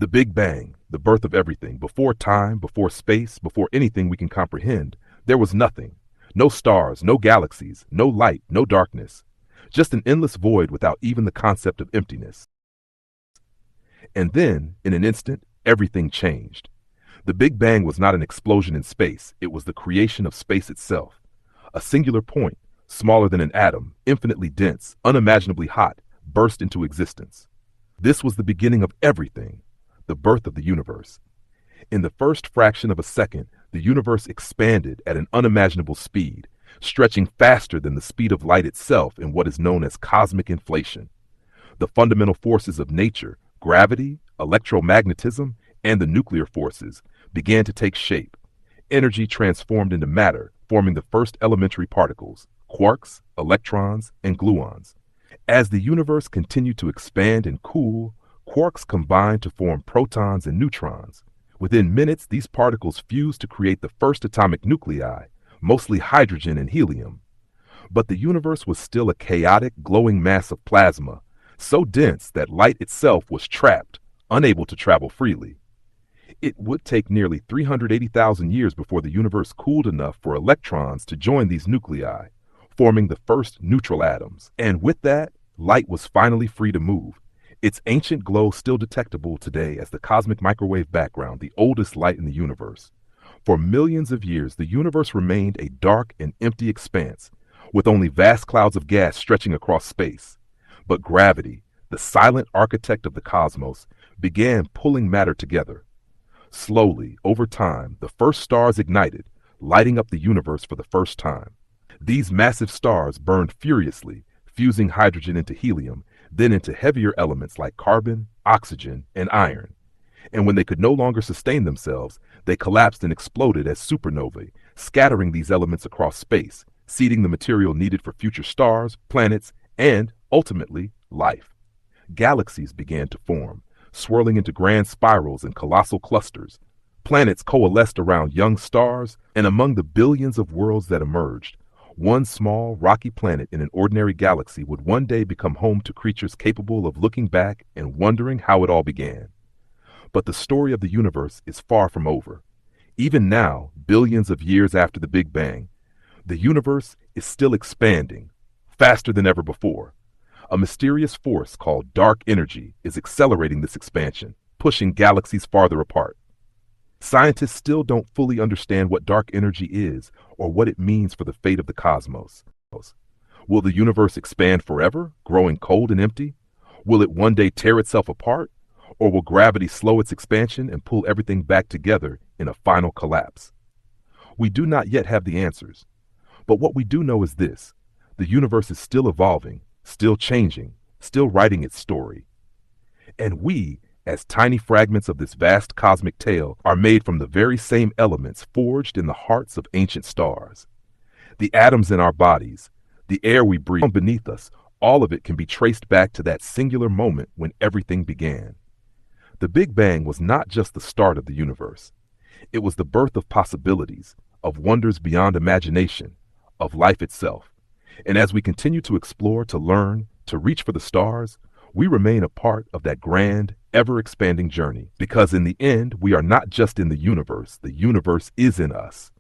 The Big Bang, the birth of everything, before time, before space, before anything we can comprehend, there was nothing. No stars, no galaxies, no light, no darkness. Just an endless void without even the concept of emptiness. And then, in an instant, everything changed. The Big Bang was not an explosion in space, it was the creation of space itself. A singular point, smaller than an atom, infinitely dense, unimaginably hot, burst into existence. This was the beginning of everything, the birth of the universe. In the first fraction of a second, the universe expanded at an unimaginable speed, stretching faster than the speed of light itself in what is known as cosmic inflation. The fundamental forces of nature, gravity, electromagnetism, and the nuclear forces, began to take shape. Energy transformed into matter, forming the first elementary particles, quarks, electrons, and gluons. As the universe continued to expand and cool, quarks combined to form protons and neutrons. Within minutes, these particles fused to create the first atomic nuclei, mostly hydrogen and helium. But the universe was still a chaotic, glowing mass of plasma, so dense that light itself was trapped, unable to travel freely. It would take nearly 380,000 years before the universe cooled enough for electrons to join these nuclei, forming the first neutral atoms. And with that, light was finally free to move, its ancient glow still detectable today as the cosmic microwave background, the oldest light in the universe. For millions of years, the universe remained a dark and empty expanse, with only vast clouds of gas stretching across space. But gravity, the silent architect of the cosmos, began pulling matter together. Slowly, over time, the first stars ignited, lighting up the universe for the first time. These massive stars burned furiously, fusing hydrogen into helium, then into heavier elements like carbon, oxygen, and iron. And when they could no longer sustain themselves, they collapsed and exploded as supernovae, scattering these elements across space, seeding the material needed for future stars, planets, and, ultimately, life. Galaxies began to form, swirling into grand spirals and colossal clusters. Planets coalesced around young stars, and among the billions of worlds that emerged, one small, rocky planet in an ordinary galaxy would one day become home to creatures capable of looking back and wondering how it all began. But the story of the universe is far from over. Even now, billions of years after the Big Bang, the universe is still expanding, faster than ever before. A mysterious force called dark energy is accelerating this expansion, pushing galaxies farther apart. Scientists still don't fully understand what dark energy is or what it means for the fate of the cosmos. Will the universe expand forever, growing cold and empty? Will it one day tear itself apart? Or will gravity slow its expansion and pull everything back together in a final collapse? We do not yet have the answers. But what we do know is this: the universe is still evolving, still changing, still writing its story. And we, as tiny fragments of this vast cosmic tale, are made from the very same elements forged in the hearts of ancient stars. The atoms in our bodies, the air we breathe beneath us, all of it can be traced back to that singular moment when everything began. The Big Bang was not just the start of the universe. It was the birth of possibilities, of wonders beyond imagination, of life itself. And as we continue to explore, to learn, to reach for the stars, we remain a part of that grand, ever-expanding journey. Because in the end, we are not just in the universe is in us.